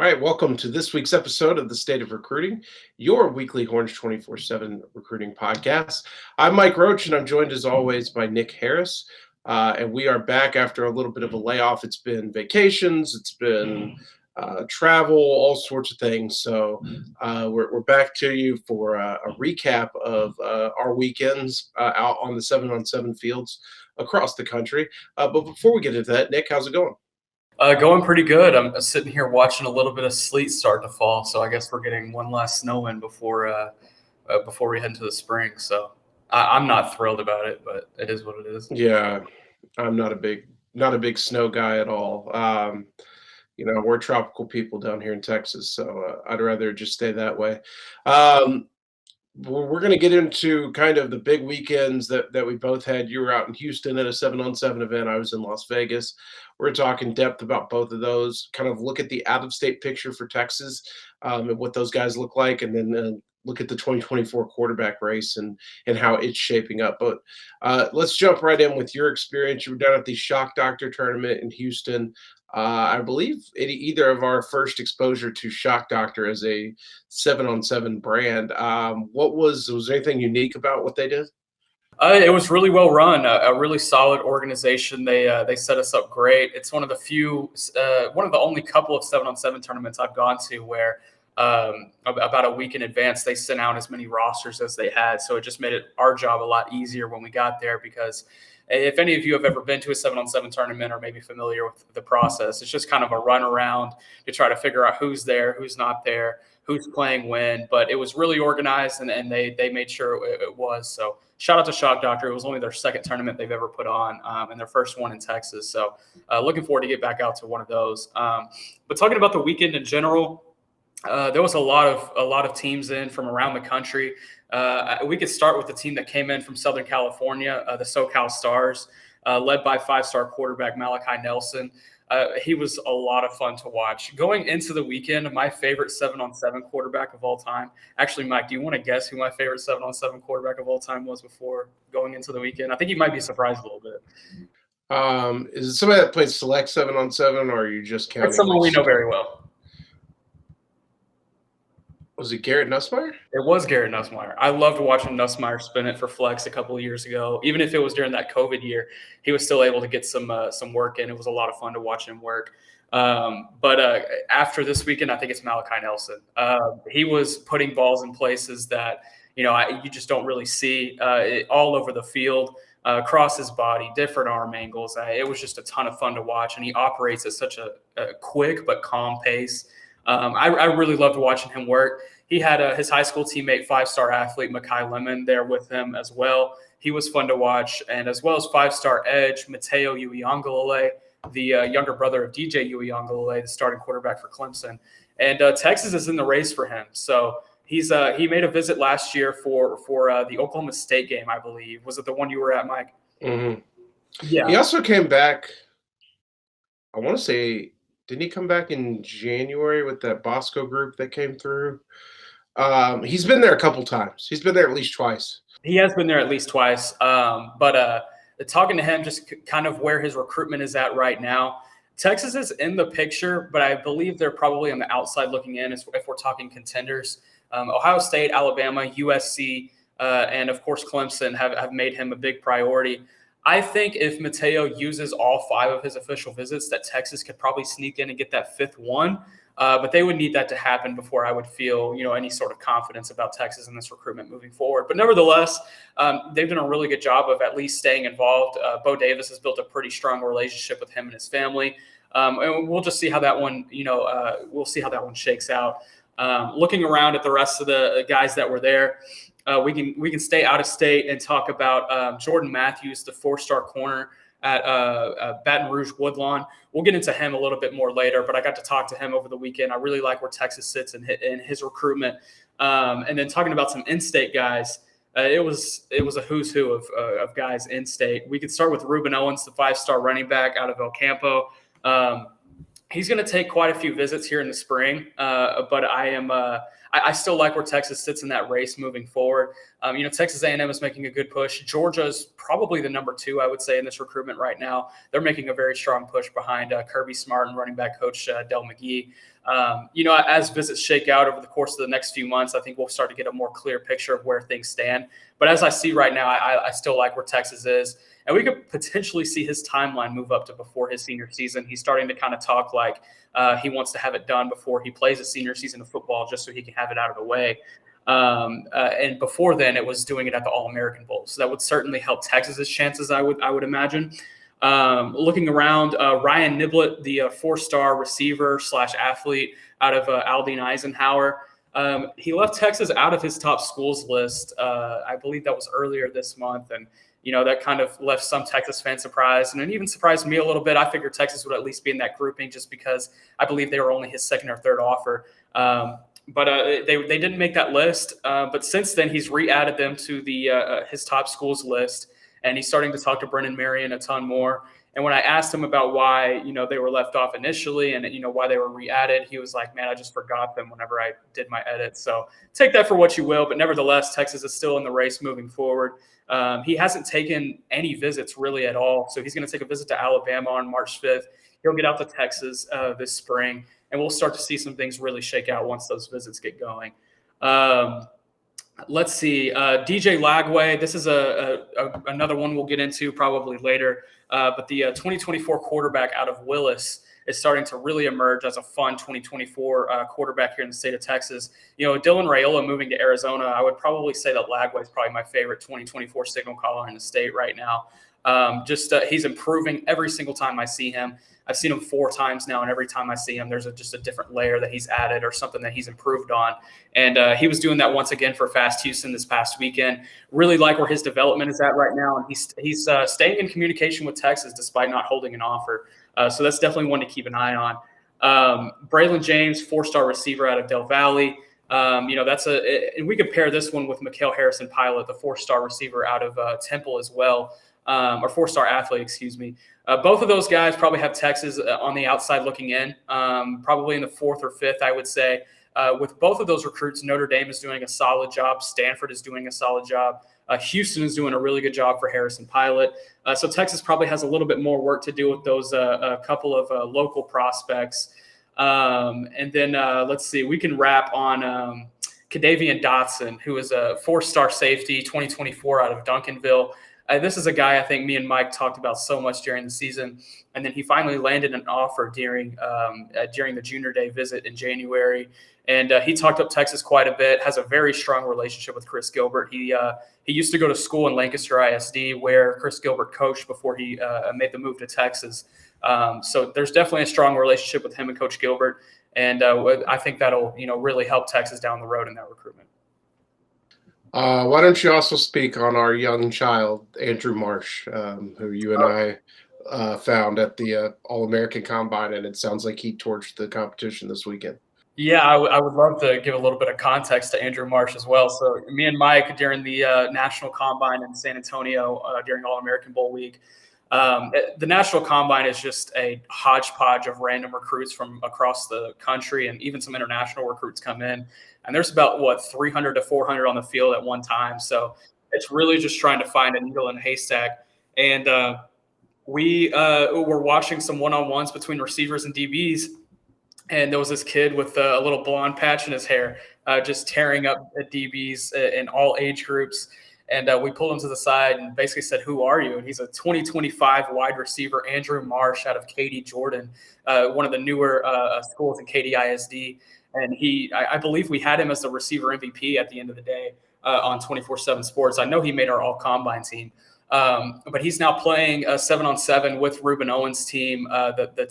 right, welcome to this week's episode of the State of Recruiting, your weekly Horns 24/7 recruiting podcast. I'm Mike Roach, and I'm joined as always by Nick Harris. And we are back after a little bit of a layoff. It's been vacations, it's been travel, all sorts of things. So we're back to you for a recap of our weekends out on the 7-on-7 fields across the country. But before we get into that, Nick, how's it going? Going pretty good. I'm sitting here watching a little bit of sleet start to fall, so I guess we're getting one last snow in before we head into the spring. So I'm not thrilled about it, but it is what it is. Yeah, I'm not a big snow guy at all. We're tropical people down here in Texas, so I'd rather just stay that way. We're going to get into kind of the big weekends that we both had. You were out in Houston at a 7-on-7 event. I was in Las Vegas. We're talking depth about both of those, kind of look at the out-of-state picture for Texas and what those guys look like, and then look at the 2024 quarterback race and how it's shaping up. But let's jump right in with your experience. You were down at the Shock Doctor tournament in Houston. I believe either of our first exposure to Shock Doctor as a 7-on-7 brand. Was there anything unique about what they did? It was really well run, a really solid organization. They set us up great. It's one of the only couple of 7-on-7 tournaments I've gone to where about a week in advance they sent out as many rosters as they had. So it just made our job a lot easier when we got there, because if any of you have ever been to a 7-on-7 tournament or maybe familiar with the process, it's just kind of a run around to try to figure out who's there, who's not there, who's playing when. But it was really organized, and they made sure it was. So shout out to Shock Doctor. It was only their second tournament they've ever put on, and their first one in Texas. So looking forward to get back out to one of those. But talking about the weekend in general, there was a lot of teams in from around the country. We could start with the team that came in from Southern California, the SoCal Stars, led by 5-star quarterback Malachi Nelson. He was a lot of fun to watch. Going into the weekend, my favorite 7-on-7 quarterback of all time. Actually, Mike, do you want to guess who my favorite 7-on-7 quarterback of all time was before going into the weekend? I think you might be surprised a little bit. Is it somebody that plays select 7-on-7, or are you just counting? It's someone we know very well. Was it Garrett Nussmeier? It was Garrett Nussmeier. I loved watching Nussmeier spin it for flex a couple of years ago. Even if it was during that COVID year, he was still able to get some work in. It was a lot of fun to watch him work. But after this weekend, I think it's Malachi Nelson. He was putting balls in places that you just don't really see all over the field, across his body, different arm angles. It was just a ton of fun to watch, and he operates at such a quick but calm pace. I really loved watching him work. He had his high school teammate, 5-star athlete Makai Lemon, there with him as well. He was fun to watch, and as well as 5-star edge Mateo Uiagalelei, the younger brother of DJ Uiagalelei, the starting quarterback for Clemson. And Texas is in the race for him. So he made a visit last year for the Oklahoma State game, I believe. Was it the one you were at, Mike? Mm-hmm. Yeah. He also came back, I want to say, didn't he come back in January with that Bosco group that came through? He's been there a couple times. He's been there at least twice. He has been there at least twice. But talking to him, just kind of where his recruitment is at right now, Texas is in the picture, but I believe they're probably on the outside looking in if we're talking contenders. Ohio State, Alabama, USC, and, of course, Clemson have made him a big priority. I think if Mateo uses all 5 of his official visits, that Texas could probably sneak in and get that 5th one. But they would need that to happen before I would feel, any sort of confidence about Texas in this recruitment moving forward. But nevertheless, they've done a really good job of at least staying involved. Bo Davis has built a pretty strong relationship with him and his family. And we'll just see how that one, we'll see how that one shakes out. Looking around at the rest of the guys that were there, we can stay out of state and talk about Jordan Matthews, the 4-star corner at Baton Rouge Woodlawn. We'll get into him a little bit more later, but I got to talk to him over the weekend. I really like where Texas sits in his recruitment. And then talking about some in-state guys, it was a who's who of guys in-state. We could start with Reuben Owens, the 5-star running back out of El Campo. He's going to take quite a few visits here in the spring, but I I still like where Texas sits in that race moving forward. Texas A&M is making a good push. Georgia's probably the number 2, I would say, in this recruitment right now. They're making a very strong push behind Kirby Smart and running back coach Del McGee. As visits shake out over the course of the next few months, I think we'll start to get a more clear picture of where things stand. But as I see right now, I still like where Texas is. And we could potentially see his timeline move up to before his senior season. He's starting to kind of talk like he wants to have it done before he plays a senior season of football, just so he can have it out of the way. And before then, it was doing it at the All-American Bowl. So that would certainly help Texas's chances, I would imagine. Looking around, Ryan Niblet, the 4-star receiver / athlete out of Aldine Eisenhower. He left Texas out of his top schools list. I believe that was earlier this month. And that kind of left some Texas fans surprised, and it even surprised me a little bit. I figured Texas would at least be in that grouping just because I believe they were only his second or third offer. But they didn't make that list. But since then, he's re-added them to his top schools list, and he's starting to talk to Brennan Marion a ton more. And when I asked him about why, they were left off initially and, why they were re-added, he was like, man, I just forgot them whenever I did my edit. So take that for what you will. But nevertheless, Texas is still in the race moving forward. He hasn't taken any visits really at all. So he's going to take a visit to Alabama on March 5th. He'll get out to Texas this spring, and we'll start to see some things really shake out once those visits get going. Let's see. DJ Lagway, this is another one we'll get into probably later. But the 2024 quarterback out of Willis is starting to really emerge as a fun 2024 quarterback here in the state of Texas. Dylan Rayola moving to Arizona, I would probably say that Lagway is probably my favorite 2024 signal caller in the state right now. He's improving every single time I see him. I've seen him 4 times now, and every time I see him, there's just a different layer that he's added or something that he's improved on. And he was doing that once again for Fast Houston this past weekend. Really like where his development is at right now, and he's staying in communication with Texas despite not holding an offer. So that's definitely one to keep an eye on. Braylon James, 4-star receiver out of Del Valley. And we could pair this one with Mikhail Harrison Pilot, the 4-star receiver out of Temple as well, or 4-star athlete, excuse me. Both of those guys probably have Texas on the outside looking in, probably in the 4th or 5th, I would say. With both of those recruits, Notre Dame is doing a solid job. Stanford is doing a solid job. Houston is doing a really good job for Harrison Pilot. So Texas probably has a little bit more work to do with those a couple of local prospects. And then let's see, we can wrap on Cadaveon Dotson, who is a 4-star safety, 2024 out of Duncanville. This is a guy I think me and Mike talked about so much during the season, and then he finally landed an offer during the Junior Day visit in January. And he talked up Texas quite a bit, has a very strong relationship with Chris Gilbert. He used to go to school in Lancaster ISD where Chris Gilbert coached before he made the move to Texas. So there's definitely a strong relationship with him and Coach Gilbert. And I think that'll really help Texas down the road in that recruitment. Why don't you also speak on our young child, Andrew Marsh, who you and I found at the All-American Combine, and it sounds like he torched the competition this weekend. Yeah, I would love to give a little bit of context to Andrew Marsh as well. So me and Mike during the National Combine in San Antonio during All-American Bowl week, the National Combine is just a hodgepodge of random recruits from across the country, and even some international recruits come in. And there's about, 300 to 400 on the field at one time. So it's really just trying to find a needle in a haystack. And we were watching some one-on-ones between receivers and DBs. And there was this kid with a little blonde patch in his hair, just tearing up DBs in all age groups. And we pulled him to the side and basically said, "Who are you?" And he's a 2025 wide receiver, Andrew Marsh, out of Katy, Jordan, one of the newer schools in Katy ISD. And I believe we had him as the receiver MVP at the end of the day on 24/7 Sports. I know he made our all-combine team. But he's now playing 7-on-7 with Reuben Owens' team, the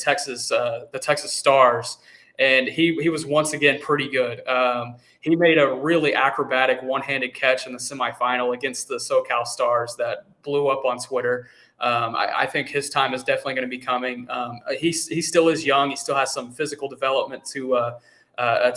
Texas Stars, and he was once again pretty good. He made a really acrobatic one-handed catch in the semifinal against the SoCal Stars that blew up on Twitter. I think his time is definitely going to be coming. He still is young. He still has some physical development to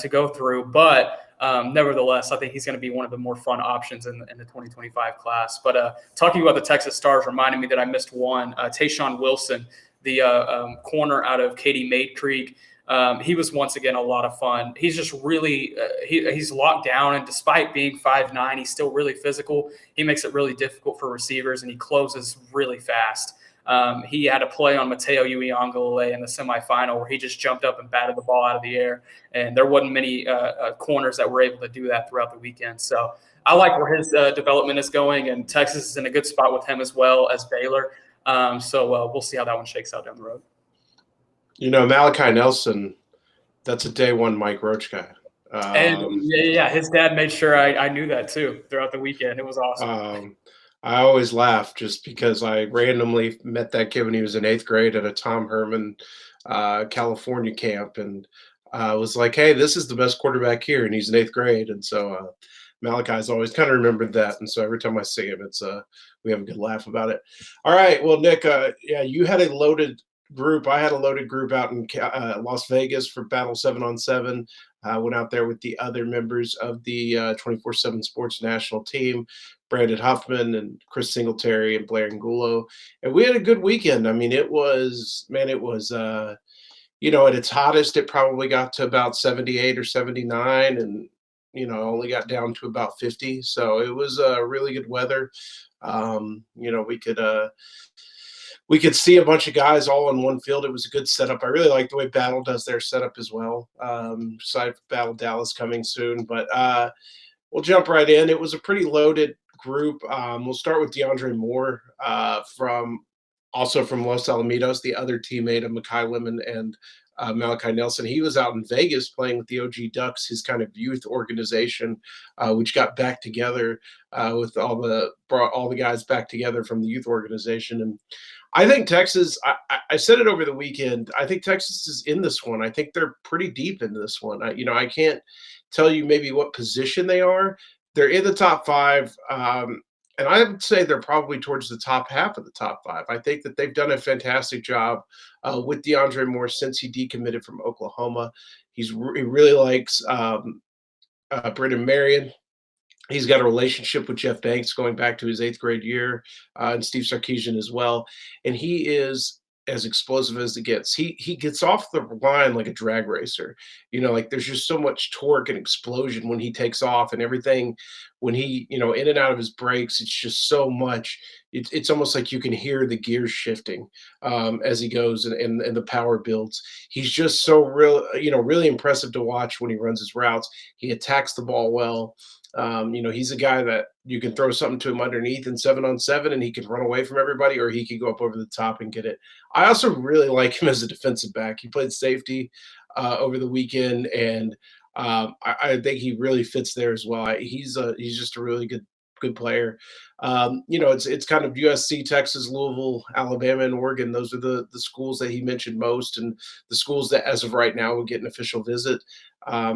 go through, but nevertheless, I think he's going to be one of the more fun options in the 2025 class. But talking about the Texas Stars reminded me that I missed one. Taishan Wilson, the corner out of Katy Maid Creek. He was once again a lot of fun. He's just really he's locked down, and despite being 5'9", he's still really physical. He makes it really difficult for receivers, and he closes really fast. He had a play on Mateo Uiagalelei in the semifinal where he just jumped up and batted the ball out of the air, and there wasn't many corners that were able to do that throughout the weekend. So I like where his development is going, and Texas is in a good spot with him as well as Baylor. So we'll see how that one shakes out down the road. Malachi Nelson, that's a day one Mike Roach guy. And his dad made sure I knew that too throughout the weekend. It was awesome. I always laugh just because I randomly met that kid when he was in 8th grade at a Tom Herman, California camp, and was like, hey, this is the best quarterback here, and he's in 8th grade. And so Malachi's always kind of remembered that. And so every time I see him, it's we have a good laugh about it. All right. Well, Nick, you had a loaded group. I had a loaded group out in Las Vegas for Battle 7-on-7. Went out there with the other members of the 24/7 Sports National Team, Brandon Huffman and Chris Singletary and Blair Angulo. And we had a good weekend. I mean, it was at its hottest, it probably got to about 78 or 79 and, only got down to about 50. So it was really good weather. We could see a bunch of guys all in one field. It was a good setup. I really like the way Battle does their setup as well. Aside from Battle Dallas coming soon, but we'll jump right in. It was a pretty loaded group. We'll start with Deandre Moore from Los Alamitos, the other teammate of Mekhi Lemon and Malachi Nelson. He was out in Vegas playing with the OG Ducks, his kind of youth organization, which got back together brought all the guys back together from the youth organization. And I think Texas, I said it over the weekend, I think Texas is in this one. I think they're pretty deep in this one. I can't tell you maybe what position they are. They're in the top 5. And I would say they're probably towards the top half of the top 5. I think that they've done a fantastic job with Deandre Moore since he decommitted from Oklahoma. He really likes Brendan Marion. He's got a relationship with Jeff Banks going back to his 8th grade year, and Steve Sarkisian as well. And he is as explosive as it gets. He gets off the line like a drag racer. There's just so much torque and explosion when he takes off, and everything when he, in and out of his brakes, it's just so much. It's almost like you can hear the gears shifting as he goes and the power builds. He's just so really impressive to watch when he runs his routes. He attacks the ball well. He's a guy that you can throw something to him underneath in 7-on-7 and he can run away from everybody, or he can go up over the top and get it. I also really like him as a defensive back. He played safety over the weekend, and I think he really fits there as well. He's just a really good player. It's kind of USC, Texas, Louisville, Alabama, and Oregon. Those are the schools that he mentioned most, and the schools that as of right now will get an official visit.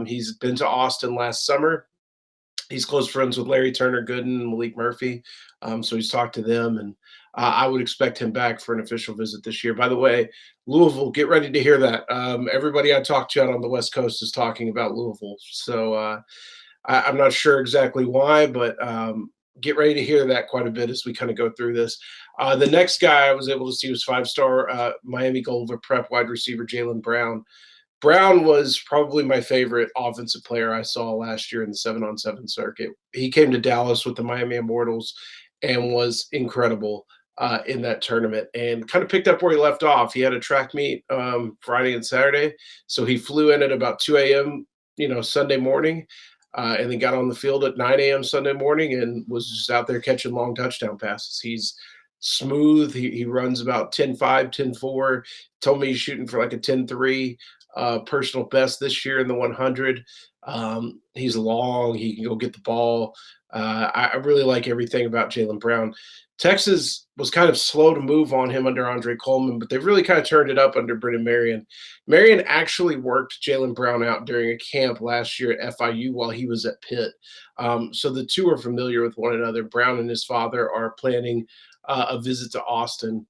He's been to Austin last summer. He's close friends with Larry Turner Gooden and Malik Murphy. So he's talked to them, and I would expect him back for an official visit this year. By the way, Louisville, get ready to hear that. Everybody I talked to out on the West Coast is talking about Louisville. So I'm not sure exactly why, but get ready to hear that quite a bit as we kind of go through this. The next guy I was able to see was 5-star Miami Golden Prep wide receiver Jaylen Brown. Brown was probably my favorite offensive player I saw last year in the 7-on-7 circuit. He came to Dallas with the Miami Immortals and was incredible in that tournament, and kind of picked up where he left off. He had a track meet Friday and Saturday, so he flew in at about 2 a.m. Sunday morning, and then got on the field at 9 a.m. Sunday morning and was just out there catching long touchdown passes. He's smooth. He runs about 10.5, 10.4. Told me he's shooting for like a 10.3. Personal best this year in the 100. He's long. He can go get the ball. I really like everything about Jaylen Brown. Texas was kind of slow to move on him under Andre Coleman, but they've really kind of turned it up under Brendan Marion. Marion actually worked Jaylen Brown out during a camp last year at FIU while he was at Pitt. So the two are familiar with one another. Brown and his father are planning a visit to Austin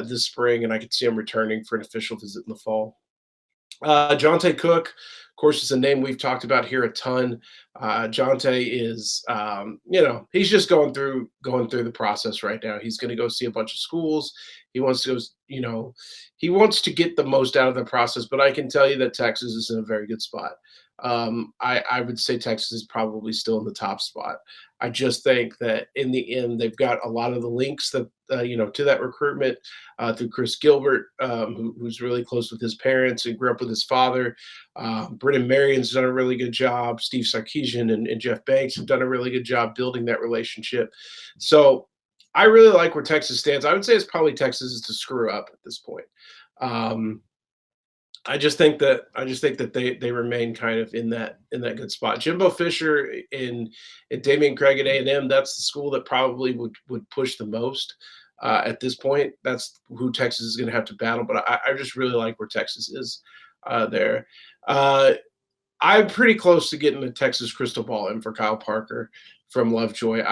this spring, and I could see him returning for an official visit in the fall. Jonte Cooke, course, it's a name we've talked about here a ton. Jonte is, he's just going through the process right now. He's going to go see a bunch of schools. He wants to go, he wants to get the most out of the process. But I can tell you that Texas is in a very good spot. I would say Texas is probably still in the top spot. I just think that in the end, they've got a lot of the links that, to that recruitment through Chris Gilbert, who's really close with his parents and grew up with his father. Brennan Marion's done a really good job. Steve Sarkisian and Jeff Banks have done a really good job building that relationship. So I really like where Texas stands. I would say it's probably Texas is to screw up at this point. I just think that they remain kind of in that good spot. Jimbo Fisher and Damian Craig at A&M, that's the school that probably would push the most at this point. That's who Texas is going to have to battle. But I just really like where Texas is there. I'm pretty close to getting the Texas crystal ball in for Kyle Parker from Lovejoy.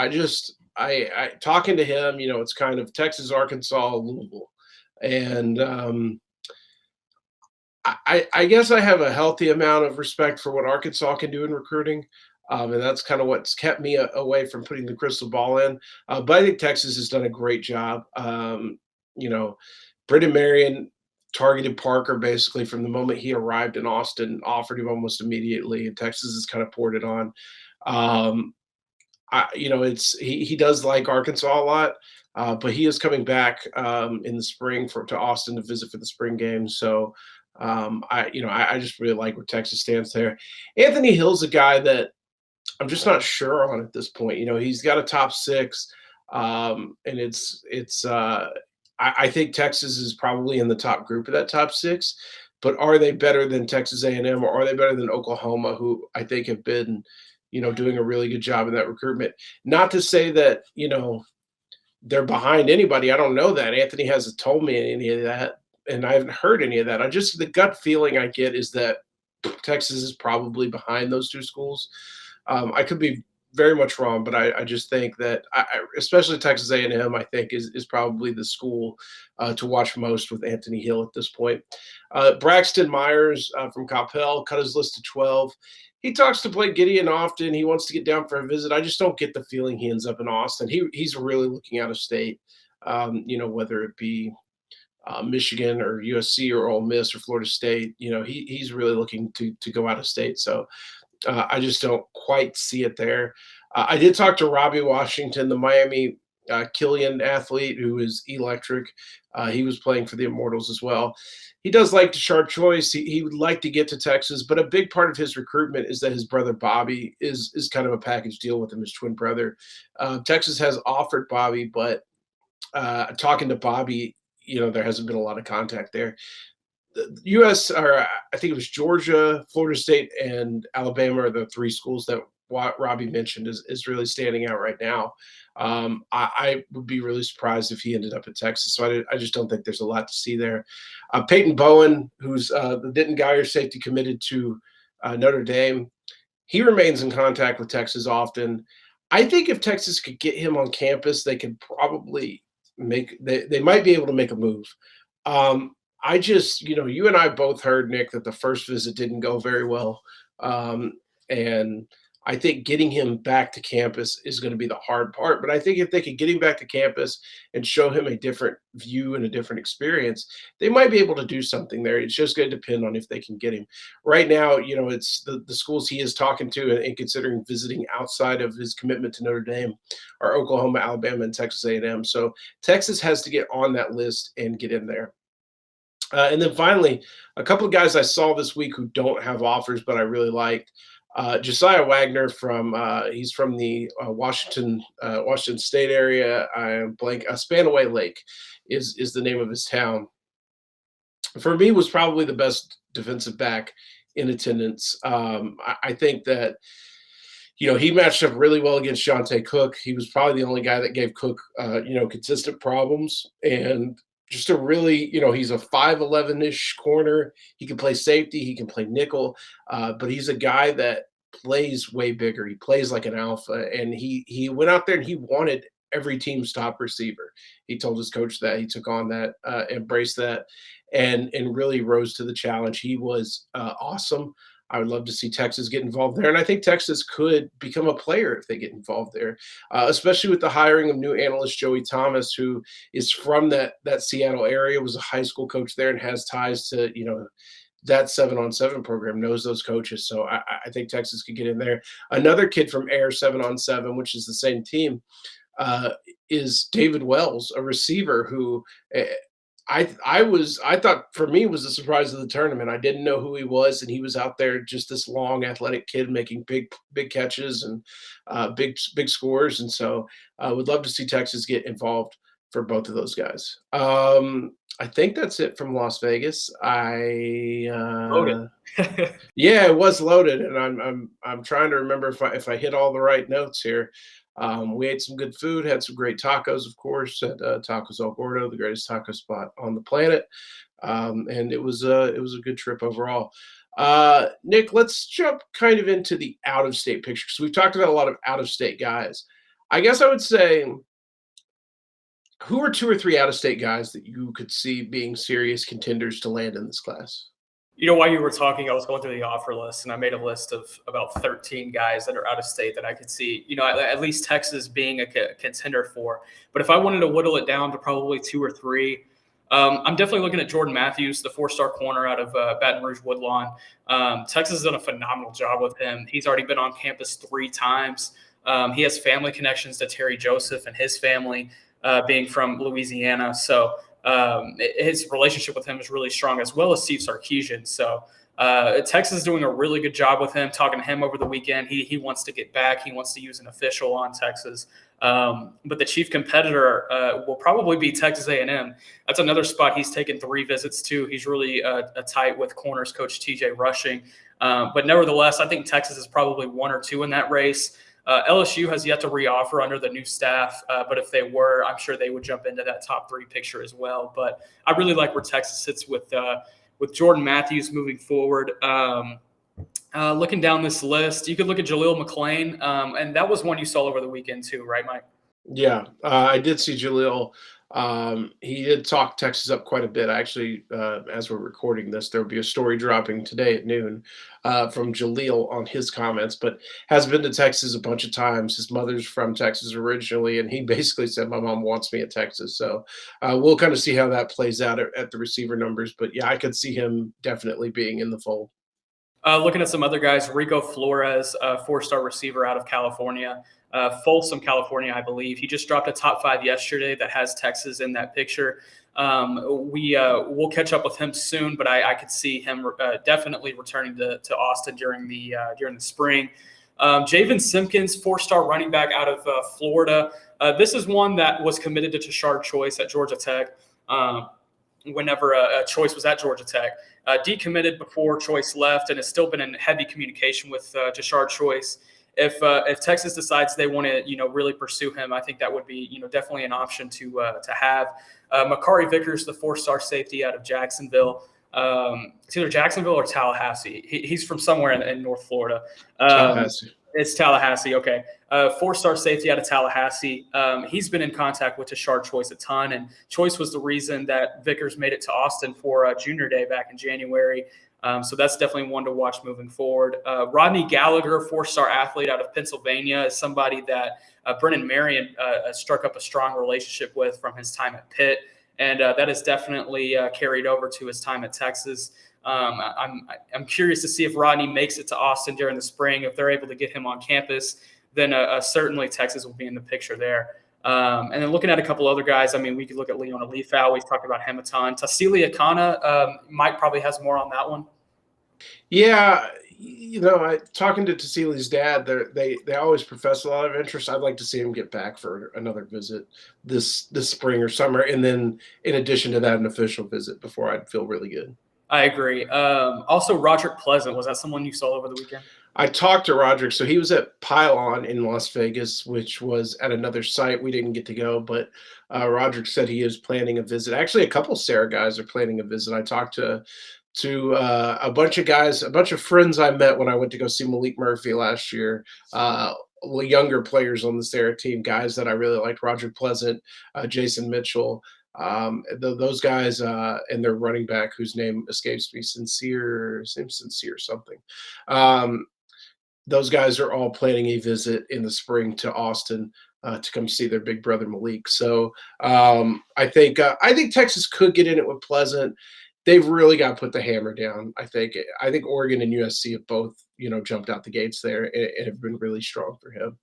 I talking to him, it's kind of Texas, Arkansas, Louisville, and I guess I have a healthy amount of respect for what Arkansas can do in recruiting, and that's kind of what's kept me away from putting the crystal ball in. But I think Texas has done a great job. Brendan Marion targeted Parker basically from the moment he arrived in Austin, offered him almost immediately, and Texas has kind of poured it on. He does like Arkansas a lot, but he is coming back in the spring to Austin to visit for the spring game. So. I just really like where Texas stands there. Anthony Hill's a guy that I'm just not sure on at this point. He's got a top 6, and I think Texas is probably in the top group of that top 6. But are they better than Texas A&M, or are they better than Oklahoma, who I think have been, doing a really good job in that recruitment? Not to say that they're behind anybody. I don't know that. Anthony hasn't told me any of that. And I haven't heard any of that. The gut feeling I get is that Texas is probably behind those two schools. I could be very much wrong, but I just think that, especially Texas A&M, I think is probably the school to watch most with Anthony Hill at this point. Braxton Myers from Coppell cut his list to 12. He talks to Blake Gideon often. He wants to get down for a visit. I just don't get the feeling he ends up in Austin. He's really looking out of state, whether it be Michigan or USC or Ole Miss or Florida State. He's really looking to go out of state. So I just don't quite see it there. I did talk to Robbie Washington, the Miami Killian athlete who is electric. He was playing for the Immortals as well. He does like Tashard Choice. He would like to get to Texas, but a big part of his recruitment is that his brother Bobby is kind of a package deal with him, his twin brother. Texas has offered Bobby, but talking to Bobby, there hasn't been a lot of contact there. The U.S., or I think it was Georgia, Florida State, and Alabama are the 3 schools that Robbie mentioned is really standing out right now. I would be really surprised if he ended up at Texas. So I just don't think there's a lot to see there. Peyton Bowen, who's the Denton Guyer safety committed to Notre Dame, he remains in contact with Texas often. I think if Texas could get him on campus, they could probably they might be able to make a move. I just, you and I both heard, Nick, that the first visit didn't go very well. And I think getting him back to campus is going to be the hard part. But I think if they could get him back to campus and show him a different view and a different experience, they might be able to do something there. It's just going to depend on if they can get him. Right now, it's the schools he is talking to and considering visiting outside of his commitment to Notre Dame are Oklahoma, Alabama, and Texas A&M. So Texas has to get on that list and get in there. And then finally, a couple of guys I saw this week who don't have offers, but I really liked. Josiah Wagner he's from the Washington State area. Spanaway Lake is the name of his town. For me, was probably the best defensive back in attendance. I think that he matched up really well against Jonte Cooke. He was probably the only guy that gave Cooke consistent problems, and just a really, he's a 5'11-ish corner. He can play safety. He can play nickel. But he's a guy that plays way bigger. He plays like an alpha. And he went out there and he wanted every team's top receiver. He told his coach that. He took on that, embraced that, and really rose to the challenge. He was awesome. I would love to see Texas get involved there, and I think Texas could become a player if they get involved there, especially with the hiring of new analyst Joey Thomas, who is from that Seattle area, was a high school coach there, and has ties to that 7-on-7 program, knows those coaches. So I think Texas could get in there. Another kid from Air 7-on-7, which is the same team, is David Wells, a receiver who I thought for me was the surprise of the tournament. I didn't know who he was, and he was out there just this long, athletic kid making big catches and big scores. And so I would love to see Texas get involved for both of those guys. I think that's it from Las Vegas. Loaded. Yeah, it was loaded, and I'm trying to remember if I hit all the right notes here. We ate some good food, had some great tacos, of course, at Tacos El Gordo, the greatest taco spot on the planet, and it was a good trip overall. Nick, let's jump kind of into the out of state picture, because we've talked about a lot of out of state guys. I guess I would say, who are 2 or 3 out of state guys that you could see being serious contenders to land in this class? While you were talking, I was going through the offer list, and I made a list of about 13 guys that are out of state that I could see, at least Texas being a contender for. But if I wanted to whittle it down to probably 2 or 3, I'm definitely looking at Jordan Matthews, the 4-star corner out of Baton Rouge Woodlawn. Texas has done a phenomenal job with him. He's already been on campus 3 times. He has family connections to Terry Joseph and his family being from Louisiana. So his relationship with him is really strong, as well as Steve Sarkisian. So Texas is doing a really good job with him. Talking to him over the weekend, he wants to get back. He wants to use an official on Texas. But the chief competitor will probably be Texas A&M. That's another spot he's taken 3 visits to. He's really tight with corners coach TJ Rushing. But nevertheless, I think Texas is probably 1 or 2 in that race. LSU has yet to reoffer under the new staff, but if they were, I'm sure they would jump into that top 3 picture as well. But I really like where Texas sits with Jordan Matthews moving forward. Looking down this list, you could look at Jaleel Mcclain, and that was one you saw over the weekend too, right, Mike? Yeah, I did see Jaleel. He did talk Texas up quite a bit. Actually, as we're recording this, there will be a story dropping today at noon from Jaleel on his comments, but has been to Texas a bunch of times. His mother's from Texas originally, and he basically said, my mom wants me at Texas. So we'll kind of see how that plays out at the receiver numbers. But yeah, I could see him definitely being in the fold. Looking at some other guys, Rico Flores, 4-star receiver out of California. Folsom, California, I believe. He just dropped a top 5 yesterday that has Texas in that picture. We'll catch up with him soon, but I could see him definitely returning to Austin during the spring. Javen Simkins, 4-star running back out of Florida. This is one that was committed to Tashard Choice at Georgia Tech. Whenever Choice was at Georgia Tech, decommitted before Choice left, and has still been in heavy communication with Tashard Choice. If Texas decides they want to, really pursue him, I think that would be, definitely an option to have. Makari Vickers, the 4-star safety out of Jacksonville. It's either Jacksonville or Tallahassee. He's from somewhere in North Florida. Tallahassee. It's Tallahassee. Okay. 4-star safety out of Tallahassee. He's been in contact with Tashard Choice a ton, and Choice was the reason that Vickers made it to Austin for Junior Day back in January. So that's definitely one to watch moving forward. Rodney Gallagher, 4-star athlete out of Pennsylvania, is somebody that Brennan Marion struck up a strong relationship with from his time at Pitt, and that has definitely carried over to his time at Texas. I'm curious to see if Rodney makes it to Austin during the spring. If they're able to get him on campus, then certainly Texas will be in the picture there. And then looking at a couple other guys, we could look at Leona Leafow. We've talked about him a ton. Tassili Akana, Mike probably has more on that one. Yeah, talking to Tassili's dad, they always profess a lot of interest. I'd like to see him get back for another visit this spring or summer, and then in addition to that, an official visit before I'd feel really good. I agree. Also, Roderick Pleasant, was that someone you saw over the weekend? I talked to Roderick. So he was at Pylon in Las Vegas, which was at another site. We didn't get to go, but Roderick said he is planning a visit. Actually, a couple Sarah guys are planning a visit. I talked to a bunch of guys, a bunch of friends I met when I went to go see Malik Murphy last year. Younger players on the Sarah team, guys that I really liked: Roderick Pleasant, Jason Mitchell. Those guys and their running back, whose name escapes me, Sincere something. Um, those guys are all planning a visit in the spring to Austin to come see their big brother Malik. So I think Texas could get in it with Pleasant. They've really got to put the hammer down. I think Oregon and USC have both jumped out the gates there and have been really strong for him.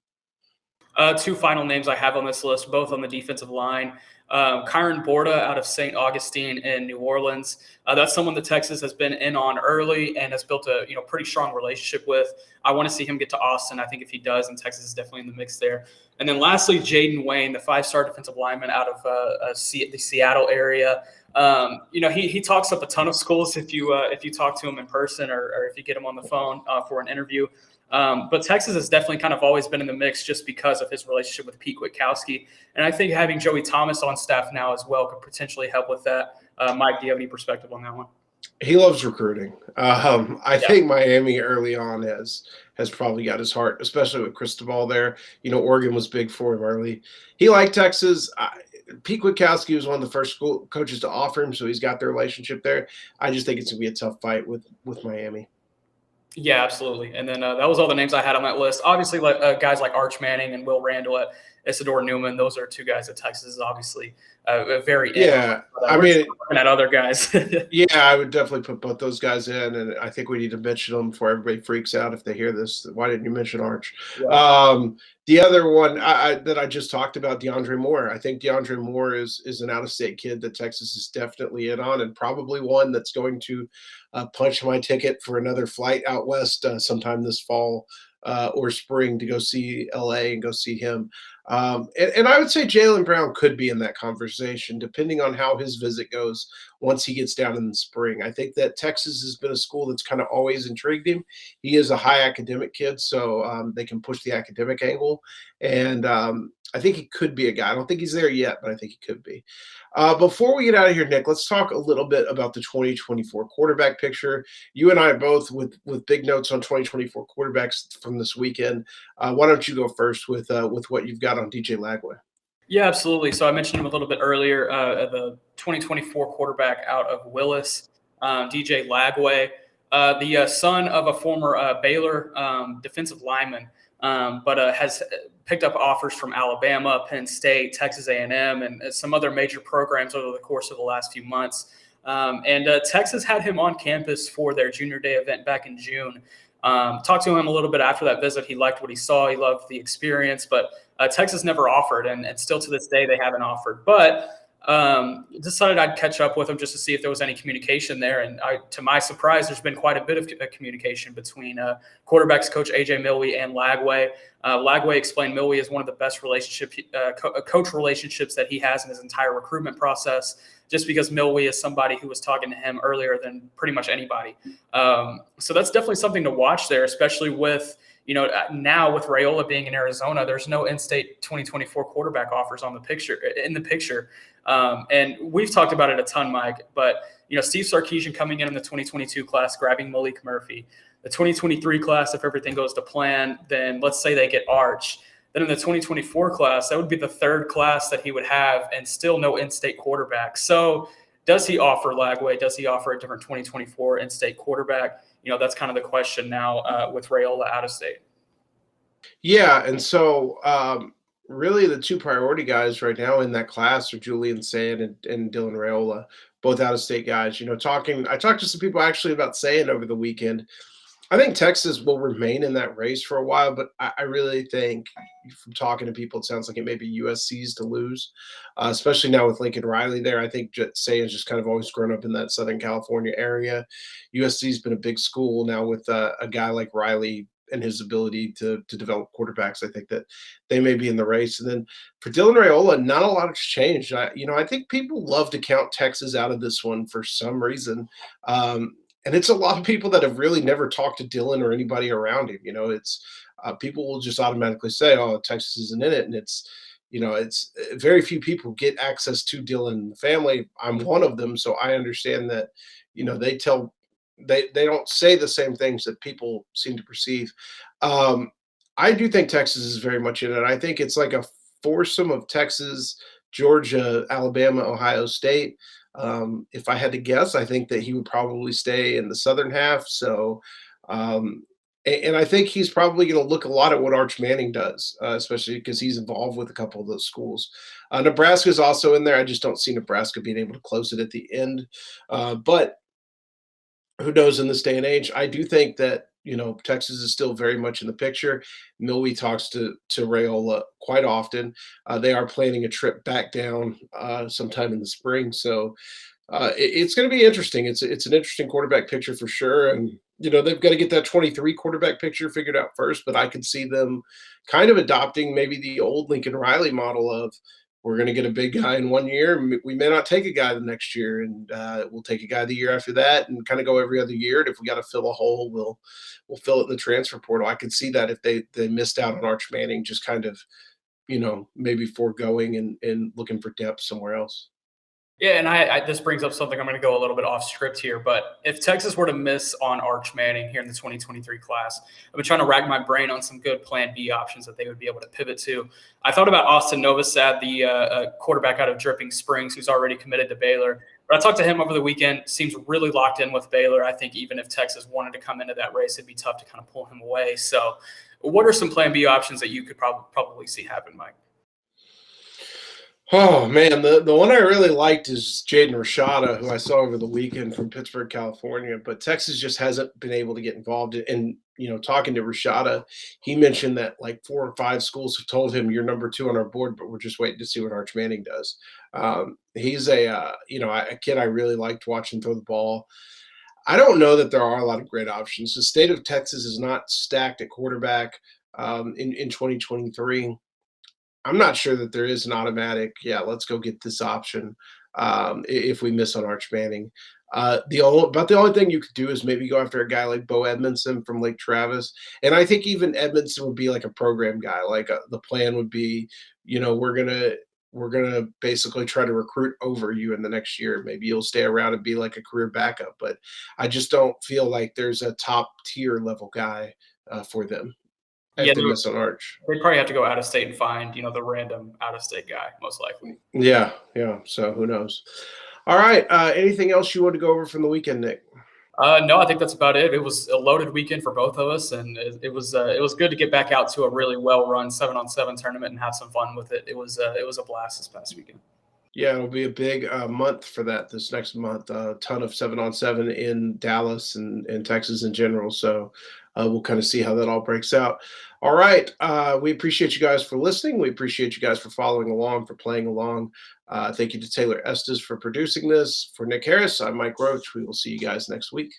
Two final names I have on this list, both on the defensive line. Kyron Borda out of St. Augustine in New Orleans. That's someone that Texas has been in on early and has built a pretty strong relationship with. I want to see him get to Austin. I think if he does, and Texas is definitely in the mix there. And then lastly, Jayden Wayne, the 5-star defensive lineman out of the Seattle area. He talks up a ton of schools if you talk to him in person or if you get him on the phone for an interview. But Texas has definitely kind of always been in the mix just because of his relationship with Pete Kwiatkowski. And I think having Joey Thomas on staff now as well could potentially help with that. Mike, do you have any perspective on that one? He loves recruiting. I think Miami early on has probably got his heart, especially with Cristobal there. Oregon was big for him early. He liked Texas. Pete Kwiatkowski was one of the first school coaches to offer him, so he's got the relationship there. I just think it's going to be a tough fight with Miami. Yeah, absolutely. And then that was all the names I had on that list. Obviously, guys like Arch Manning and Will Randall at Isidore Newman, those are two guys that Texas is obviously very looking at other guys. Yeah, I would definitely put both those guys in, and I think we need to mention them before everybody freaks out if they hear this. Why didn't you mention Arch? Yeah. The other one that I just talked about, Deandre Moore. I think Deandre Moore is an out-of-state kid that Texas is definitely in on, and probably one that's going to punch my ticket for another flight out west sometime this fall or spring to go see LA and go see him. And I would say Jaylen Brown could be in that conversation, depending on how his visit goes once he gets down in the spring. I think that Texas has been a school that's kind of always intrigued him. He is a high academic kid, so they can push the academic angle. And I think he could be a guy. I don't think he's there yet, but I think he could be. Before we get out of here, Nick, let's talk a little bit about the 2024 quarterback picture. You and I are both with big notes on 2024 quarterbacks from this weekend. Why don't you go first with what you've got on DJ Lagway? Yeah, absolutely. So I mentioned him a little bit earlier, the 2024 quarterback out of Willis, DJ Lagway, the son of a former Baylor defensive lineman, but has picked up offers from Alabama, Penn State, Texas A&M, and some other major programs over the course of the last few months. And Texas had him on campus for their junior day event back in June. Talked to him a little bit after that visit. He liked what he saw. He loved the experience, but Texas never offered, and still to this day they haven't offered. But decided I'd catch up with him just to see if there was any communication there. And to my surprise, there's been quite a bit of communication between quarterbacks coach A.J. Milwee and Lagway. Lagway explained Milwee is one of the best coach relationships that he has in his entire recruitment process, just because Milwee is somebody who was talking to him earlier than pretty much anybody. So that's definitely something to watch there, especially with now with Rayola being in Arizona, there's no in-state 2024 quarterback offers in the picture. And we've talked about it a ton, Mike, but Steve Sarkisian coming in the 2022 class, grabbing Malik Murphy. The 2023 class, if everything goes to plan, then let's say they get Arch. Then in the 2024 class, that would be the third class that he would have, and still no in-state quarterback. So does he offer Lagway? Does he offer a different 2024 in-state quarterback? That's kind of the question now with Rayola out of state. Yeah, and so really the two priority guys right now in that class are Julian Sand and Dylan Rayola, both out of state guys. I talked to some people actually about Sand over the weekend. I think Texas will remain in that race for a while, but I really think from talking to people, it sounds like it may be USC's to lose, especially now with Lincoln Riley there. I think Sayan's just kind of always grown up in that Southern California area. USC's been a big school now with a guy like Riley and his ability to develop quarterbacks. I think that they may be in the race. And then for Dylan Rayola, not a lot has changed. I think people love to count Texas out of this one for some reason. And it's a lot of people that have really never talked to Dylan or anybody around him. It's people will just automatically say, "Oh, Texas isn't in it," and it's very few people get access to Dylan and the family. I'm one of them, so I understand that. They don't say the same things that people seem to perceive. I do think Texas is very much in it. I think it's like a foursome of Texas, Georgia, Alabama, Ohio State. If I had to guess, I think that he would probably stay in the southern half. So, and I think he's probably going to look a lot at what Arch Manning does, especially because he's involved with a couple of those schools. Nebraska's also in there. I just don't see Nebraska being able to close it at the end. But who knows in this day and age? I do think that Texas is still very much in the picture. Milwee talks to Rayola quite often. They are planning a trip back down sometime in the spring, so it's going to be interesting. It's an interesting quarterback picture for sure, and they've got to get that 23 quarterback picture figured out first. But I could see them kind of adopting maybe the old Lincoln Riley model of, we're going to get a big guy in 1 year. We may not take a guy the next year, and we'll take a guy the year after that, and kind of go every other year. And if we got to fill a hole, we'll fill it in the transfer portal. I could see that if they missed out on Arch Manning, just kind of, maybe foregoing and looking for depth somewhere else. Yeah, and I this brings up something. I'm going to go a little bit off script here, but if Texas were to miss on Arch Manning here in the 2023 class, I've been trying to rack my brain on some good Plan B options that they would be able to pivot to. I thought about Austin Novasad, the quarterback out of Dripping Springs, who's already committed to Baylor. But I talked to him over the weekend. Seems really locked in with Baylor. I think even if Texas wanted to come into that race, it'd be tough to kind of pull him away. So, what are some Plan B options that you could probably see happen, Mike? Oh, man, the one I really liked is Jaden Rashada, who I saw over the weekend from Pittsburgh, California. But Texas just hasn't been able to get involved. And, talking to Rashada, he mentioned that like 4 or 5 schools have told him, you're number 2 on our board, but we're just waiting to see what Arch Manning does. He's a kid I really liked watching throw the ball. I don't know that there are a lot of great options. The state of Texas is not stacked at quarterback in 2023. I'm not sure that there is an automatic, let's go get this option if we miss on Arch Manning. The only thing you could do is maybe go after a guy like Bo Edmondson from Lake Travis. And I think even Edmondson would be like a program guy. Like the plan would be, we're gonna basically try to recruit over you in the next year. Maybe you'll stay around and be like a career backup. But I just don't feel like there's a top tier level guy for them. If they miss on Arch, they'd probably have to go out of state and find, the random out of state guy, most likely. Yeah. So who knows? All right. Anything else you want to go over from the weekend, Nick? No, I think that's about it. It was a loaded weekend for both of us, and it was good to get back out to a really well-run 7-on-7 tournament and have some fun with it. It was a blast this past weekend. Yeah, it'll be a big month for that this next month. A ton of 7-on-7 in Dallas and Texas in general. So we'll kind of see how that all breaks out. All right. We appreciate you guys for listening. We appreciate you guys for following along, for playing along. Thank you to Taylor Estes for producing this. For Nick Harris, I'm Mike Roach. We will see you guys next week.